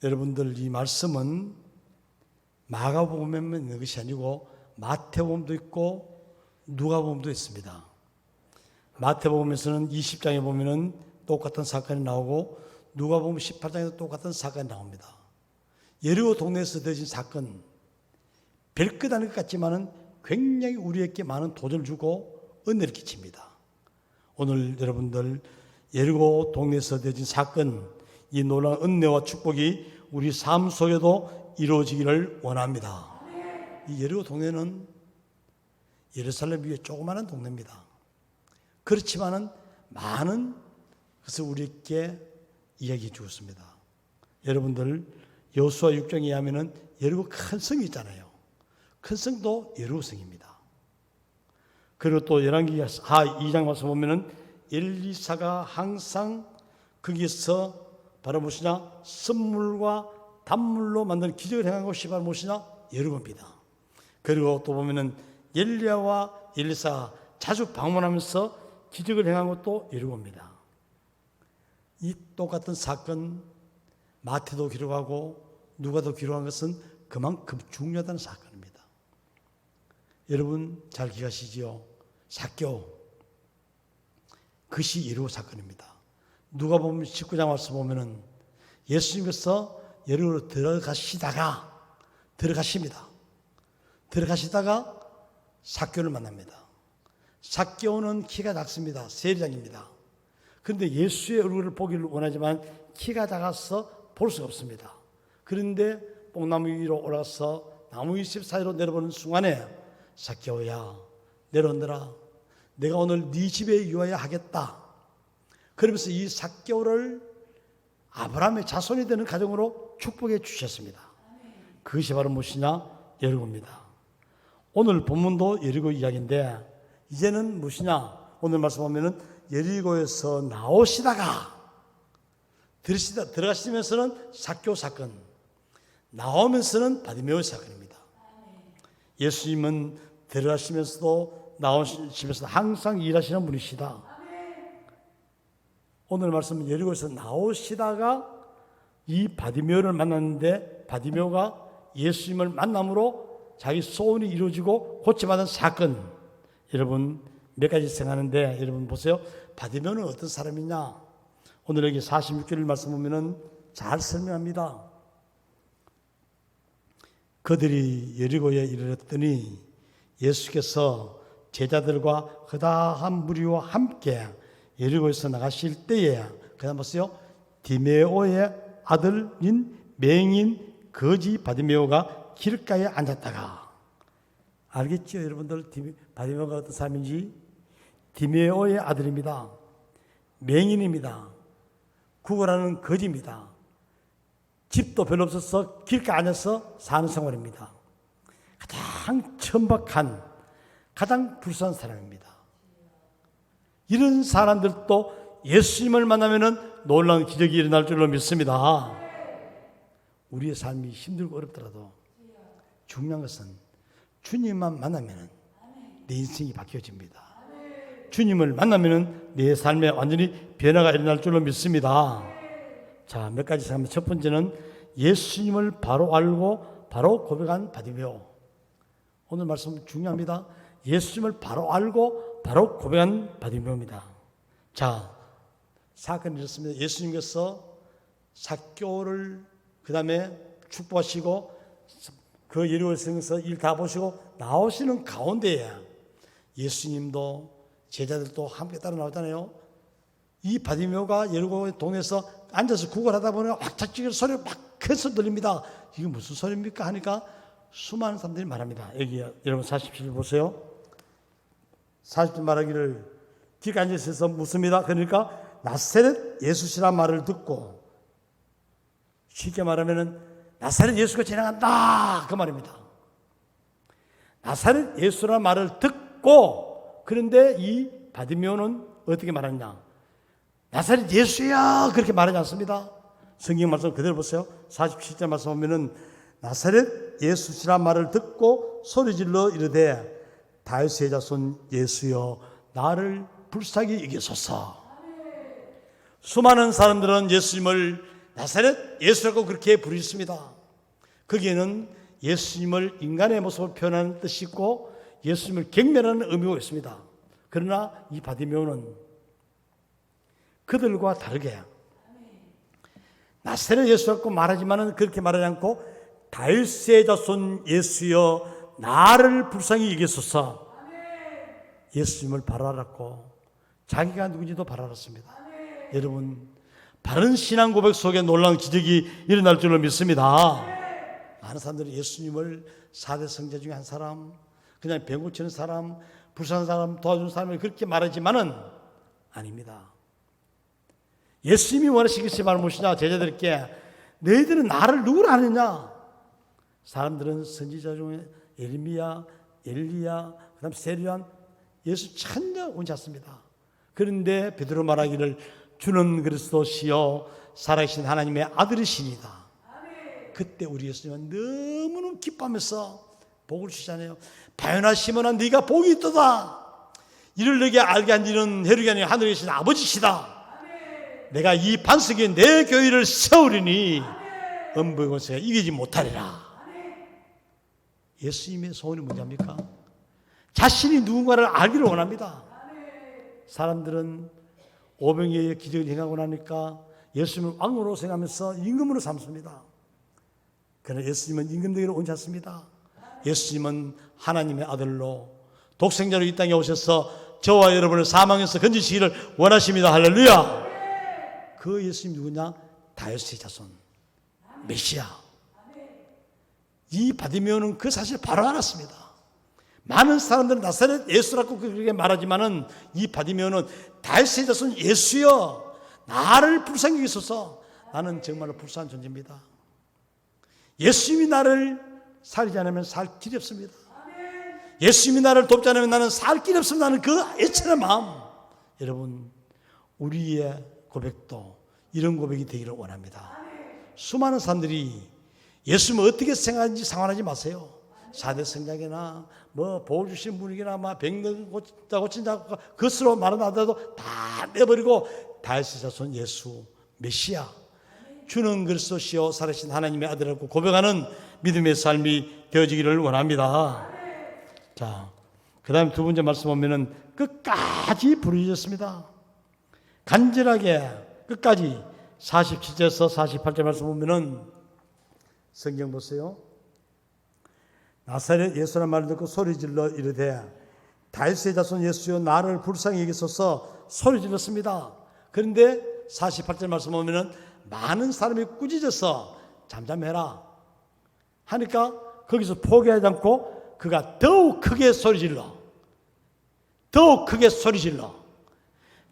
여러분들, 이 말씀은 마가복음에만 있는 것이 아니고 마태복음도 있고 누가복음도 있습니다. 마태복음에서는 20장에 보면은 똑같은 사건이 나오고 누가복음 18장에도 똑같은 사건이 나옵니다. 여리고 동네에서 벌어진 사건, 별것 아닌 것 같지만은 굉장히 우리에게 많은 도전을 주고 은혜를 끼칩니다. 오늘 여러분들, 여리고 동네에서 벌어진 사건, 이 놀라운 은혜와 축복이 우리 삶 속에도 이루어지기를 원합니다. 이 여리고 동네는 예루살렘 위에 조그마한 동네입니다. 그렇지만은 많은 것을 우리에게 이야기해 주었습니다. 여러분들, 여호수아 6장에 의하면은 여리고 큰 성이 있잖아요. 큰 성도 여리고 성입니다. 그리고 또 열왕기하 2장 와서 보면은 엘리사가 항상 거기서 바로 무엇이냐? 선물과 단물로 만든 기적을 행한 곳이 바로 무엇이냐? 여리고입니다. 그리고 또 보면은 엘리야와 엘리사 자주 방문하면서 기적을 행한 것도 여리고입니다. 이 똑같은 사건, 마태도 기록하고 누가도 기록한 것은 그만큼 중요하다는 사건입니다. 여러분 잘 기억하시지요? 삭개오, 그것이 여리고 사건입니다. 누가 보면 19장 와서 보면은 예수님께서 여리고로 들어가십니다. 들어가시다가 삭개오를 만납니다. 삭개오는 키가 작습니다. 세리장입니다. 그런데 예수의 얼굴을 보기를 원하지만 키가 작아서 볼 수가 없습니다. 그런데 뽕나무 위로 올라서 나무 잎 사이로 내려보는 순간에 삭개오야, 내려오너라. 내가 오늘 네 집에 유하여 하겠다. 그러면서 이 삭개오를 아브라함의 자손이 되는 가정으로 축복해 주셨습니다. 그것이 바로 무엇이냐? 여리고입니다. 오늘 본문도 여리고 이야기인데 이제는 무엇이냐? 오늘 말씀 보면은 여리고에서 나오시다가 들어가시면서는 삭개오 사건, 나오면서는 바디메오 사건입니다. 예수님은 들어가시면서도 나오시면서도 항상 일하시는 분이시다. 오늘 말씀은 여리고에서 나오시다가 이 바디메오를 만났는데 바디메오가 예수님을 만남으로 자기 소원이 이루어지고 고침받은 사건. 여러분 몇 가지 생각하는데 여러분 보세요. 바디메오는 어떤 사람이냐? 오늘 여기 46절 말씀 보면은 잘 설명합니다. 그들이 여리고에 이르렀더니 예수께서 제자들과 그다한 무리와 함께 여리고에서 나가실 때에 그다음 보세요. 디메오의 아들인 맹인 거지 바디메오가 길가에 앉았다가, 알겠죠 여러분들? 바디메오가 어떤 사람인지? 디메오의 아들입니다. 맹인입니다. 구걸하는 거지입니다. 집도 별로 없어서 길가에 앉아서 사는 생활입니다. 가장 천박한, 가장 불쌍한 사람입니다. 이런 사람들도 예수님을 만나면은 놀라운 기적이 일어날 줄로 믿습니다. 우리의 삶이 힘들고 어렵더라도 중요한 것은 주님만 만나면은 내 인생이 바뀌어집니다. 주님을 만나면은 내 삶에 완전히 변화가 일어날 줄로 믿습니다. 자, 몇 가지 생각합니다. 첫 번째는 예수님을 바로 알고 바로 고백한 바디메오. 오늘 말씀 중요합니다. 예수님을 바로 알고 바로 고백한 바디메오입니다. 자, 사건이 이렇습니다. 예수님께서 삭개오를 그 다음에 축복하시고 그 여리고에서 일 다 보시고 나오시는 가운데에 예수님도 제자들도 함께 따라 나오잖아요. 이 바디메오가 여리고 동에서 앉아서 구걸하다 보니 확착지게 소리가 막 해서 들립니다. 이게 무슨 소리입니까? 하니까 수많은 사람들이 말합니다. 여기 여러분 47절 보세요. 40절 말하기를 길가 앉아서 묻습니다. 그러니까 나사렛 예수시란 말을 듣고, 쉽게 말하면은 나사렛 예수가 지나간다 그 말입니다. 나사렛 예수란 말을 듣고, 그런데 이 바디메오는 어떻게 말하느냐? 나사렛 예수야 그렇게 말하지 않습니다. 성경 말씀 그대로 보세요. 47절 말씀 보면은 나사렛 예수시란 말을 듣고 소리질러 이르되 다윗의 자손 예수여 나를 불쌍히 여기소서. 수많은 사람들은 예수님을 나사렛 예수라고 그렇게 부르셨습니다. 거기에는 예수님을 인간의 모습으로 표현하는 뜻이 있고 예수님을 경멸하는 의미가 있습니다. 그러나 이 바디메오는 그들과 다르게 나사렛 예수라고 말하지만은 그렇게 말하지 않고 다윗의 자손 예수여 나를 불쌍히 여기소서. 예수님을 바라았고 자기가 누군지도 바라았습니다. 여러분, 바른 신앙 고백 속에 놀라운 기적이 일어날 줄로 믿습니다. 많은 사람들이 예수님을 4대 성자 중에 한 사람, 그냥 병 고치는 사람, 불쌍한 사람, 도와주는 사람을 그렇게 말하지만은 아닙니다. 예수님이 원하시는 것이 바로 무엇이냐? 제자들께 너희들은 나를 누구라 하느냐? 사람들은 선지자 중에 예레미야, 엘리야, 그 다음 세리안, 예수 천녀 온지 않습니다. 그런데 베드로 말하기를 주는 그리스도시요 살아계신 하나님의 아들이시니다. 그때 우리 예수님은 너무너무 기뻐하면서 복을 주시잖아요. 바요나 시몬아 네가 복이 있도다. 이를 너에게 알게 한 이는 혈육이 아니라 하늘에 계신 아버지시다. 내가 이 반석에 내 교회를 세우리니 음부의 권세가 이기지 못하리라. 예수님의 소원이 뭔지합니까? 자신이 누군가를 알기를 원합니다. 사람들은 오병이어의 기적을 행하고 나니까 예수님을 왕으로 생각하면서 임금으로 삼습니다. 그러나 예수님은 임금 되기를 원치 않습니다. 예수님은 하나님의 아들로 독생자로 이 땅에 오셔서 저와 여러분을 사망에서 건지시기를 원하십니다. 할렐루야. 그 예수님 누구냐? 다윗의 자손 메시아. 이 바디메오는 그 사실을 바로 알았습니다. 많은 사람들은 나사렛 예수라고 그렇게 말하지만은 이 바디메오는 다윗의 자손 예수여 나를 불쌍히 여기소서. 나는 정말로 불쌍한 존재입니다. 예수님이 나를 살리지 않으면 살 길이 없습니다. 예수님이 나를 돕지 않으면 나는 살 길이 없습니다. 나는 그 애처한 마음. 여러분, 우리의 고백도 이런 고백이 되기를 원합니다. 수많은 사람들이 예수님을 어떻게 생각하는지 상관하지 마세요. 4대 성장이나 뭐 복을 주신 분이나 뭐 병 고친 자 그것으로 말하더라도 다 내버리고 다윗의 자손 예수 메시아 주는 그리스도시요 살아계신 하나님의 아들이라고 고백하는 믿음의 삶이 되어지기를 원합니다. 자, 그 다음에 두 번째 말씀 보면은 끝까지 부르짖었습니다. 간절하게 끝까지 47절에서 48절 말씀 보면은 성경 보세요. 나사렛 예수라는 말을 듣고 소리질러 이르되 다윗의 자손 예수여 나를 불쌍히 여기소서 소리질렀습니다. 그런데 48절 말씀 보면은 많은 사람이 꾸짖어서 잠잠해라 하니까 거기서 포기하지 않고 그가 더욱 크게 소리질러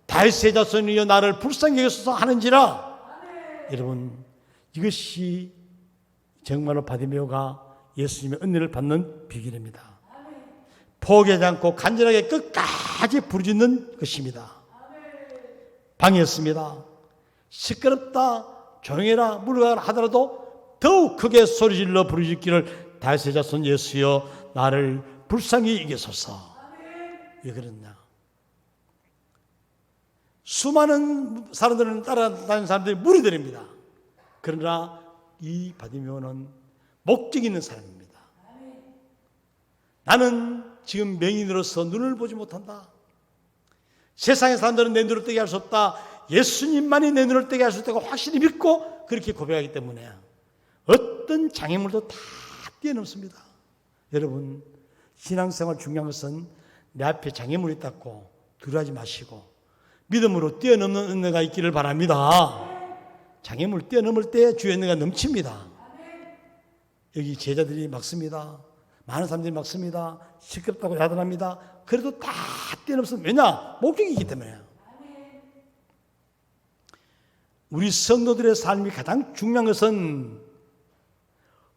다윗의 자손이여 나를 불쌍히 여기소서 하는지라. 여러분, 이것이 정말로 바디메오가 예수님의 은혜를 받는 비결입니다. 포기하지 않고 간절하게 끝까지 부르짖는 것입니다. 방해했습니다. 시끄럽다, 조용해라, 물러가라 하더라도 더욱 크게 소리질러 부르짖기를 다윗의 자손 예수여 나를 불쌍히 여기소서. 왜 그랬냐? 수많은 사람들은 따라다니는 사람들이 무리들입니다. 그러나 이 바디메오는 목적 있는 사람입니다. 나는 지금 맹인으로서 눈을 보지 못한다. 세상의 사람들은 내 눈을 뜨게 할 수 없다. 예수님만이 내 눈을 뜨게 할 수 있다고 확실히 믿고 그렇게 고백하기 때문에 어떤 장애물도 다 뛰어넘습니다. 여러분, 신앙생활 중요한 것은 내 앞에 장애물이 있다고 두려워하지 마시고 믿음으로 뛰어넘는 은혜가 있기를 바랍니다. 장애물 뛰어넘을 때 주의 은혜가 넘칩니다. 여기 제자들이 막습니다. 많은 사람들이 막습니다. 시끄럽다고 야단합니다. 그래도 다 뛰어넘습니다. 왜냐? 목적이 있기 때문에. 우리 성도들의 삶이 가장 중요한 것은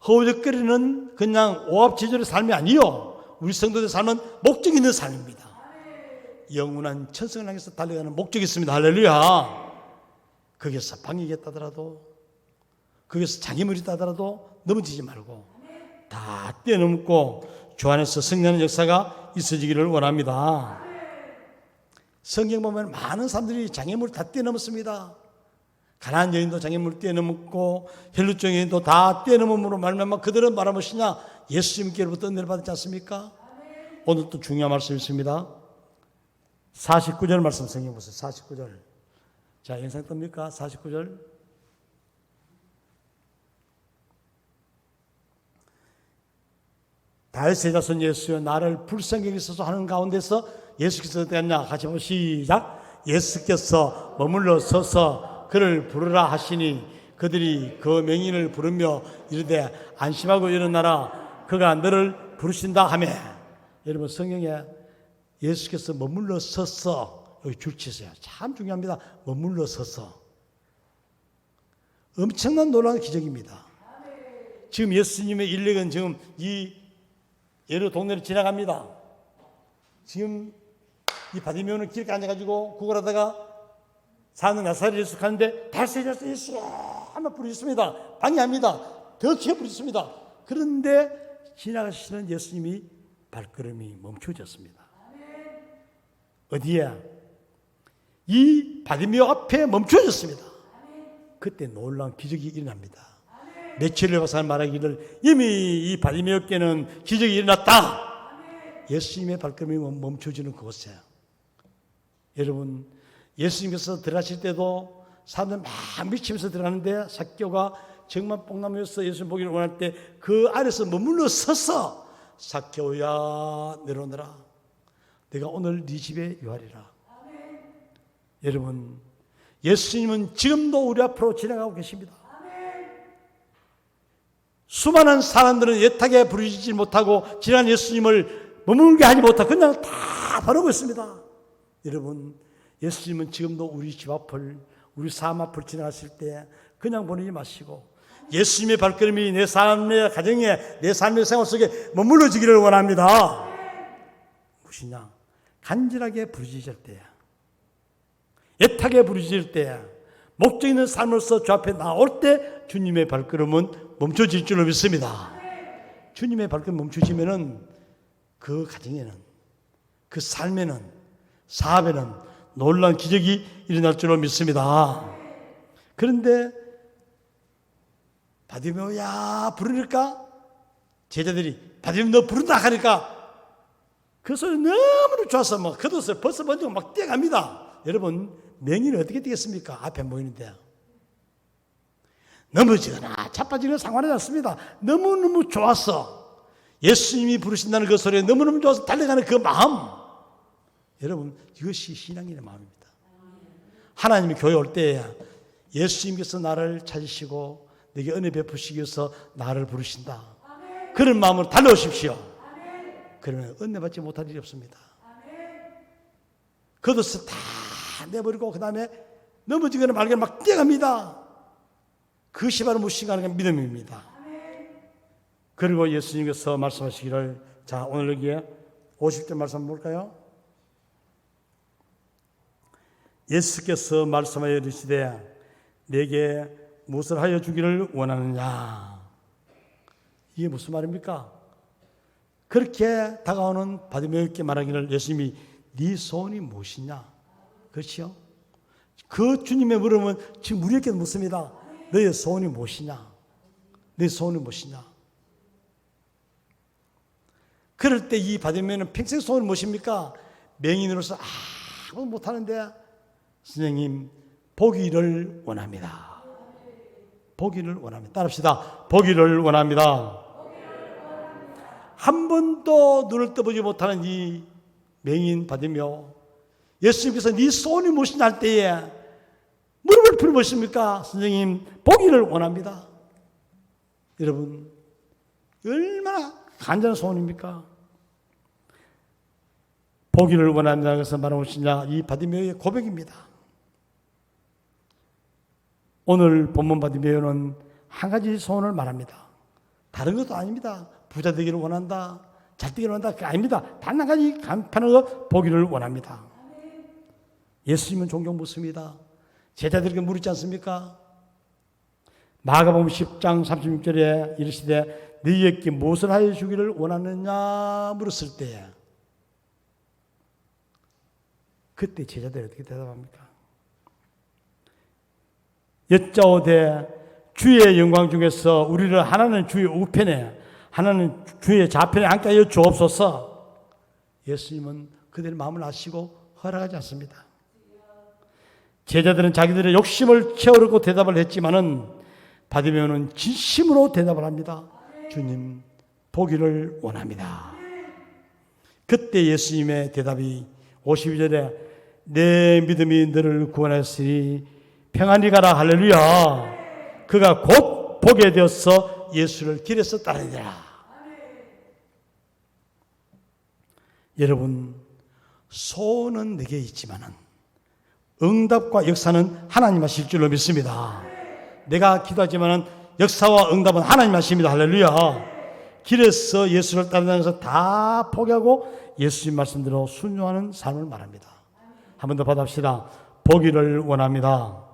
허우적거리는 그냥 오합지졸의 삶이 아니요. 우리 성도들의 삶은 목적이 있는 삶입니다. 영원한 천성을 향해서 달려가는 목적이 있습니다. 할렐루야. 거기서 방해가 있다더라도 거기서 장애물이 있다더라도 넘어지지 말고 다 뛰어넘고 주 안에서 승리하는 역사가 있어지기를 원합니다. 성경 보면 많은 사람들이 장애물을 다 뛰어넘었습니다. 가나안 여인도 장애물을 뛰어넘었고 혈루증 여인도 다 뛰어넘음으로 말미암아 그들은 말할 것이냐? 예수님께로부터 은혜를 받았지 않습니까? 오늘 또 중요한 말씀이 있습니다. 49절 말씀 성경 보세요. 49절. 자, 영상 뜹니까? 49절. 다윗의 자손 예수여 나를 불쌍히 여기소서 하는 가운데서 예수께서 어떻게 했냐? 같이 보고 시작. 예수께서 머물러 서서 그를 부르라 하시니 그들이 그 명인을 부르며 이르되 안심하고 일어나라 그가 너를 부르신다 하며. 여러분 성경에 예수께서 머물러 서서 여기 줄치세요. 참 중요합니다. 머물러 서서. 엄청난 놀라운 기적입니다. 지금 예수님의 인력은 지금 이 여러 동네를 지나갑니다. 지금 이 바디메오는 길에 앉아가지고 구걸하다가 사는 나사렛 예수 가는데 다윗의 자손 예수 한번 부르셨습니다. 방해합니다. 더 크게 부르셨습니다. 그런데 지나가시는 예수님이 발걸음이 멈춰졌습니다. 어디에? 이 바디메오 앞에 멈춰졌습니다. 그때 놀라운 기적이 일어납니다. 며칠을 봐서 말하기를 이미 이 바디메오께는 기적이 일어났다. 예수님의 발걸음이 멈춰지는 그곳에 여러분 예수님께서 들어가실 때도 사람들 막 미치면서 들어가는데 삭개오가 정말 뽕나무에서 예수님 보기를 원할 때 그 아래서 머물러 서서 삭개오야 내려오너라 내가 오늘 네 집에 유하리라. 여러분 예수님은 지금도 우리 앞으로 지나가고 계십니다. 수많은 사람들은 애타게 부르지 못하고 지난 예수님을 머물게 하지 못하고 그냥 다 바라고 있습니다. 여러분 예수님은 지금도 우리 집 앞을 우리 삶 앞을 지나갔을 때 그냥 보내지 마시고 예수님의 발걸음이 내 삶의 가정에 내 삶의 생활 속에 머물러지기를 원합니다. 무엇이냐? 간절하게 부르짖을 때야, 애타게 부르짖을 때야, 목적 있는 삶으로서 주 앞에 나올 때 주님의 발걸음은 멈춰질 줄로 믿습니다. 주님의 발걸음 멈춰지면은 그 가정에는 그 삶에는 사업에는 놀라운 기적이 일어날 줄로 믿습니다. 그런데 바디메오야 부르니까 제자들이 바디메오 너 부른다 하니까 그 소리 너무나 좋아서 막 걷어서 벌써 먼저 막 뛰어갑니다. 여러분 명인이 어떻게 뛰겠습니까? 앞에 모이는데 넘어지거나 자빠지거나 상관하지 않습니다. 너무너무 좋았어. 예수님이 부르신다는 그 소리에 너무너무 좋아서 달려가는 그 마음, 여러분 이것이 신앙인의 마음입니다. 하나님이 교회 올 때 예수님께서 나를 찾으시고 내게 은혜 베푸시기 위해서 나를 부르신다. 그런 마음으로 달려오십시오. 그러면 은혜 받지 못할 일이 없습니다. 걷어서 다 내버리고 그 다음에 넘어지거나 말거나 막 뛰어갑니다. 그것이 바로 무시가는 믿음입니다. 그리고 예수님께서 말씀하시기를, 자 오늘 여기에 50절 말씀 볼까요? 예수께서 말씀하여 이르시되 내게 무엇을 하여 주기를 원하느냐. 이게 무슨 말입니까? 그렇게 다가오는 바디메오에게 말하기를 예수님이 네 소원이 무엇이냐? 그렇죠? 그 주님의 물음은 지금 우리에게 묻습니다. 너의 소원이 무엇이냐? 내 소원이 무엇이냐? 그럴 때 이 바디메오는 평생 소원이 무엇입니까? 명인으로서 아무도 못하는데 선생님 보기를 원합니다. 보기를 원합니다. 따라합시다. 보기를 원합니다. 한 번도 눈을 떠보지 못하는 이 명인 바디메오, 예수님께서 네 소원이 무엇이냐 할 때에 무릎을 풀어 보십니까? 선생님 보기를 원합니다. 여러분 얼마나 간절한 소원입니까? 보기를 원한다는 것은 바로 무엇이냐? 이 바디메오의 고백입니다. 오늘 본문 바디메오는 한 가지 소원을 말합니다. 다른 것도 아닙니다. 부자 되기를 원한다, 잘 되기를 원한다, 그게 아닙니다. 단 한 가지 간편한 것, 보기를 원합니다. 예수님은 종종 묻습니다. 제자들에게 물었지 않습니까? 마가복음 10장 36절에 이르시되 너희에게 무엇을 하여 주기를 원하느냐 물었을 때 그때 제자들이 어떻게 대답합니까? 여짜오되 주의 영광 중에서 우리를 하나는 주의 우편에 하나는 주의 좌편에 앉게 하여 주옵소서. 예수님은 그들의 마음을 아시고 허락하지 않습니다. 제자들은 자기들의 욕심을 채우려고 대답을 했지만은 바디메오는 진심으로 대답을 합니다. 주님, 보기를 원합니다. 그때 예수님의 대답이 52절에 내 믿음이 너를 구원하였으니 평안히 가라. 할렐루야. 그가 곧 보게 되어서 예수를 길에서 따르니라. 여러분, 소원은 내게 있지만은 응답과 역사는 하나님 하실 줄로 믿습니다. 내가 기도하지만은 역사와 응답은 하나님 하십니다. 할렐루야. 길에서 예수를 따라다니면서 다 포기하고 예수님 말씀대로 순종하는 삶을 말합니다. 한 번 더 받아봅시다. 보기를 원합니다.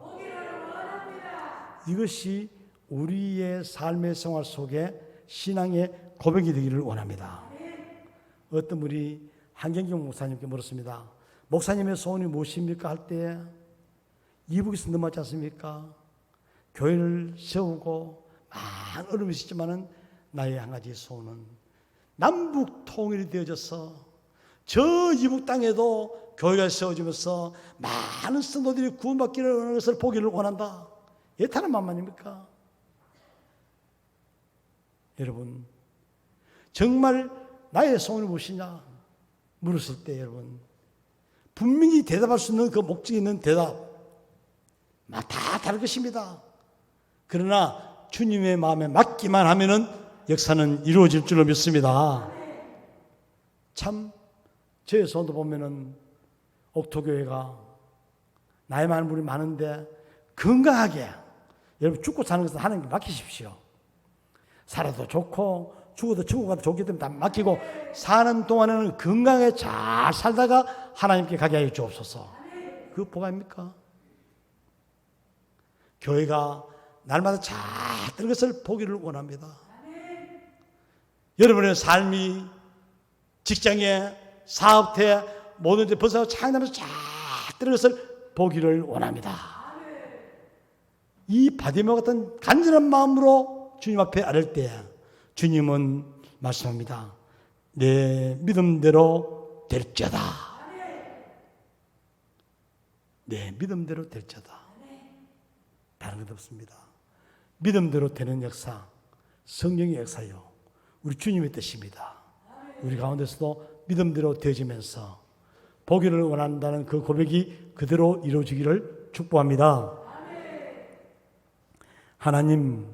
이것이 우리의 삶의 생활 속에 신앙의 고백이 되기를 원합니다. 어떤 분이 한경경 목사님께 물었습니다. 목사님의 소원이 무엇입니까? 할 때 이북에서 넘어지 않습니까? 교회를 세우고 많은 어려움이 있었지만은 나의 한 가지 소원은 남북 통일이 되어져서 저 이북 땅에도 교회가 세워지면서 많은 성도들이 구원받기를 원하는 것을 보기를 원한다. 예탄한 마음만입니까? 여러분, 정말 나의 소원이 무엇이냐 물었을 때 여러분 분명히 대답할 수 있는 그 목적이 있는 대답 다 다를 것입니다. 그러나 주님의 마음에 맞기만 하면은 역사는 이루어질 줄로 믿습니다. 참 제 소원도 보면은 옥토교회가 나이 많은 분이 많은데 건강하게 여러분 죽고 사는 것은 하나님께 맡기십시오. 살아도 좋고 죽어도 천국 가도 좋기 때문에 다 맡기고 사는 동안에는 건강하게 잘 살다가 하나님께 가게 하여 주옵소서. 그 뭐가입니까? 교회가 날마다 잘 되는 것을 보기를 원합니다. 여러분의 삶이 직장에 사업에 모든 데 벗어나고 창의하면서 잘 되는 것을 보기를 원합니다. 이 바디메오 같은 간절한 마음으로 주님 앞에 아를 때 주님은 말씀합니다. 내 믿음대로 될지어다. 내 믿음대로 될지어다. 다른 것 없습니다. 믿음대로 되는 역사, 성령의 역사요. 우리 주님의 뜻입니다. 우리 가운데서도 믿음대로 되어지면서 보기를 원한다는 그 고백이 그대로 이루어지기를 축복합니다. 하나님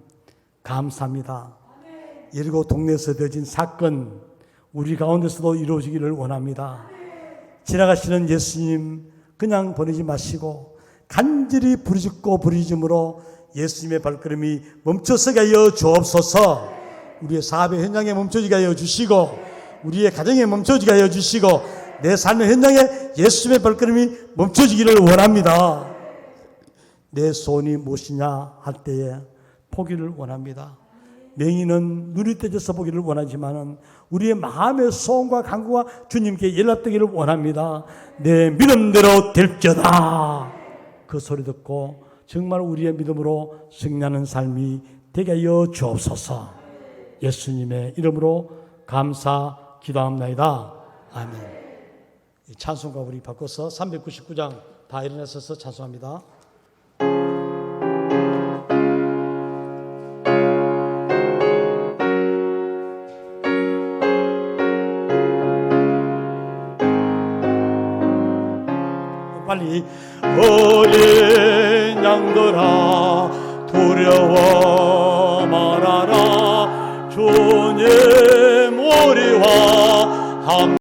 감사합니다. 예리고 동네에서 되어진 사건 우리 가운데서도 이루어지기를 원합니다. 지나가시는 예수님 그냥 보내지 마시고 간절히 부르짖고 부르짖음으로 예수님의 발걸음이 멈춰서게 하여 주옵소서. 우리의 사업의 현장에 멈춰지게 하여 주시고 우리의 가정에 멈춰지게 하여 주시고 내 삶의 현장에 예수님의 발걸음이 멈춰지기를 원합니다. 내 소원이 무엇이냐 할 때에 보기를 원합니다. 명의는 눈이 떼져서 보기를 원하지만 우리의 마음의 소원과 간구가 주님께 연락되기를 원합니다. 내 믿음대로 될지어다. 그 소리 듣고 정말 우리의 믿음으로 승리하는 삶이 되게 하여 주옵소서. 예수님의 이름으로 감사 기도합나이다. 아멘. 찬송가 우리 바꿔서 399장 다 일어나셔서 찬송합니다. 빨리 어린 양들아 두려워 말아라 주님 우리와 함께